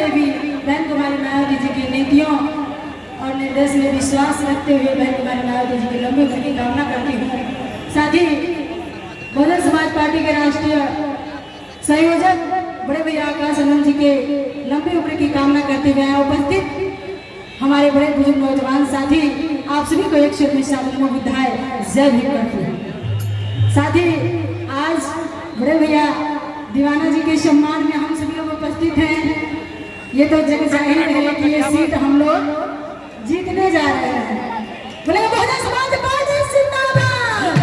में भी बहन कुमारी मायावती जी की नीतियों और निर्देश में विश्वास रखते हुए बहन कुमारी मायावती जी की लंबी उम्र की कामना करती हूँ। साथ ही बहुजन समाज पार्टी के राष्ट्रीय संयोजक बड़े भैया आकाश आनंद जी के लंबी उम्र की कामना करते हुए यहाँ उपस्थित हमारे बड़े बुजुर्ग नौजवान साथी आप सभी को एक शब्द में शामिल विधाय जय भी करते हैं। साथ ही आज बड़े भैया दीवाना जी के सम्मान में हम सभी लोग उपस्थित हैं। ये तो जग जाहिर है कि ये सीट हम लोग जीतने जा रहे हैं। बोले बहुजन समाज पार्टी जिंदाबाद,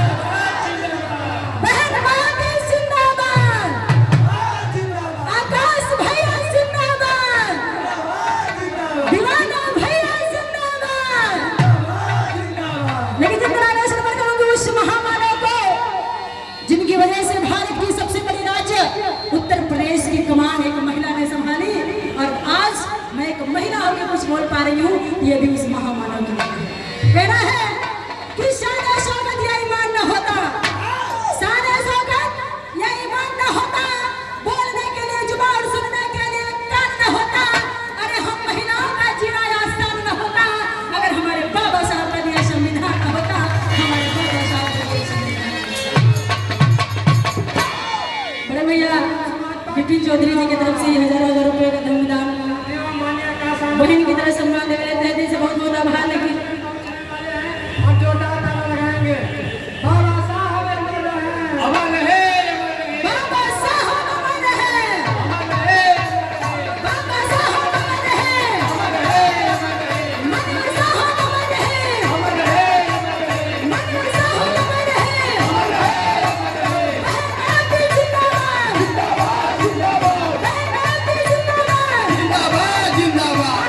बहन मायावती जिंदाबाद, आकाश भैया जिंदाबाद, दीवाना भैया जिंदाबाद। लेकिन जितना मैं समझ करूंगी उस महामानव को जिनकी वजह से भारत की सबसे बड़ी राज्य उत्तर प्रदेश की कमान एक महिला ने संभाली और आज मैं एक महिला होकर कुछ बोल पा रही हूँ, ये भी उस महामानव की कहना है कि शान शौकत या ईमान न होता, शान शौकत या ईमान न होता, बोलने के लिए जुबान सुनने के लिए कान न होता, अरे हम महिलाओं का जीना आसान न होता अगर हमारे बाबा साहब का दिया संविधान न होता, हमारे बाबा साहब का दिया संविधान। बड़े भैया बिपिन चौधरी जी की तरफ से 1000 रुपए का धन्यवाद बहन की तरह सम्मान दे रहे थे, से बहुत बहुत आभार। लेकिन जिंदाबाद जिंदाबाद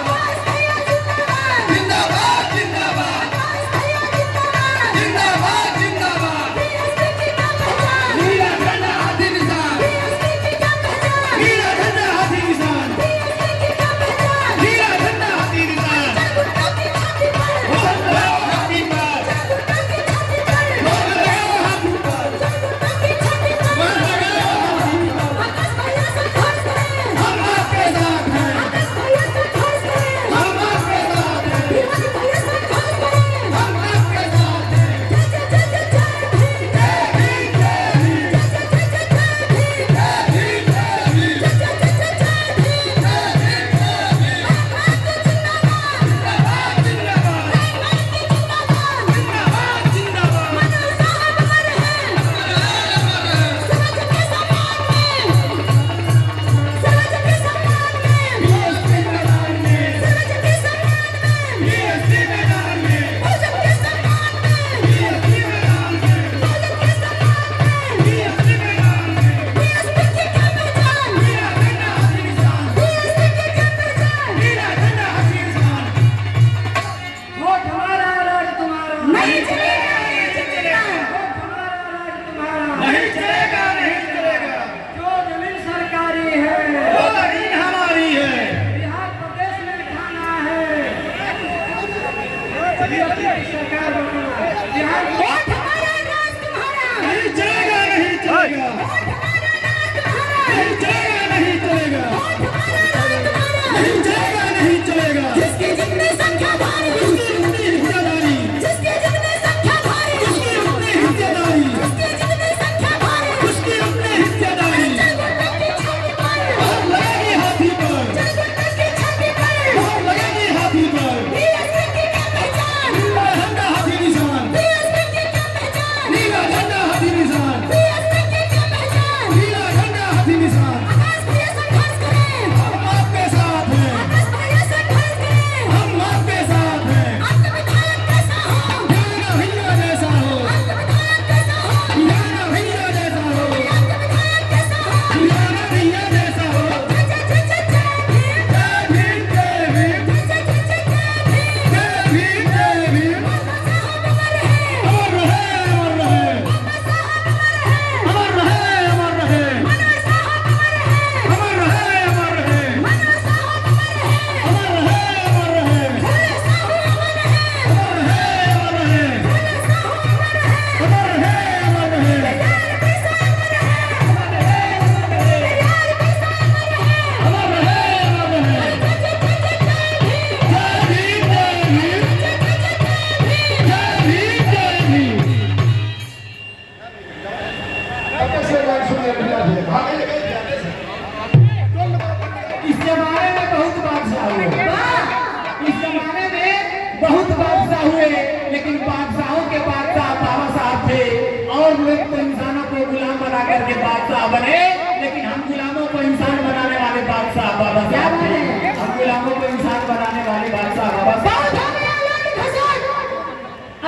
लेकिन बादशाहों के बादशाह बाबा साहब थे और लोग तो इंसानों को गुलाम बना करके बादशाह बने, लेकिन हम गुलामों को इंसान बनाने वाले बादशाह बाबा साहब थे। हम गुलामों को इंसान बनाने वाले बादशाह बाबा साहब।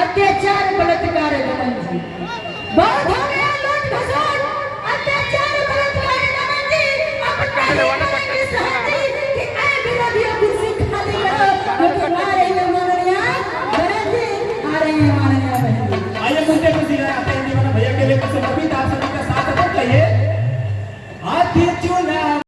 अत्याचार बलात्कार बहुत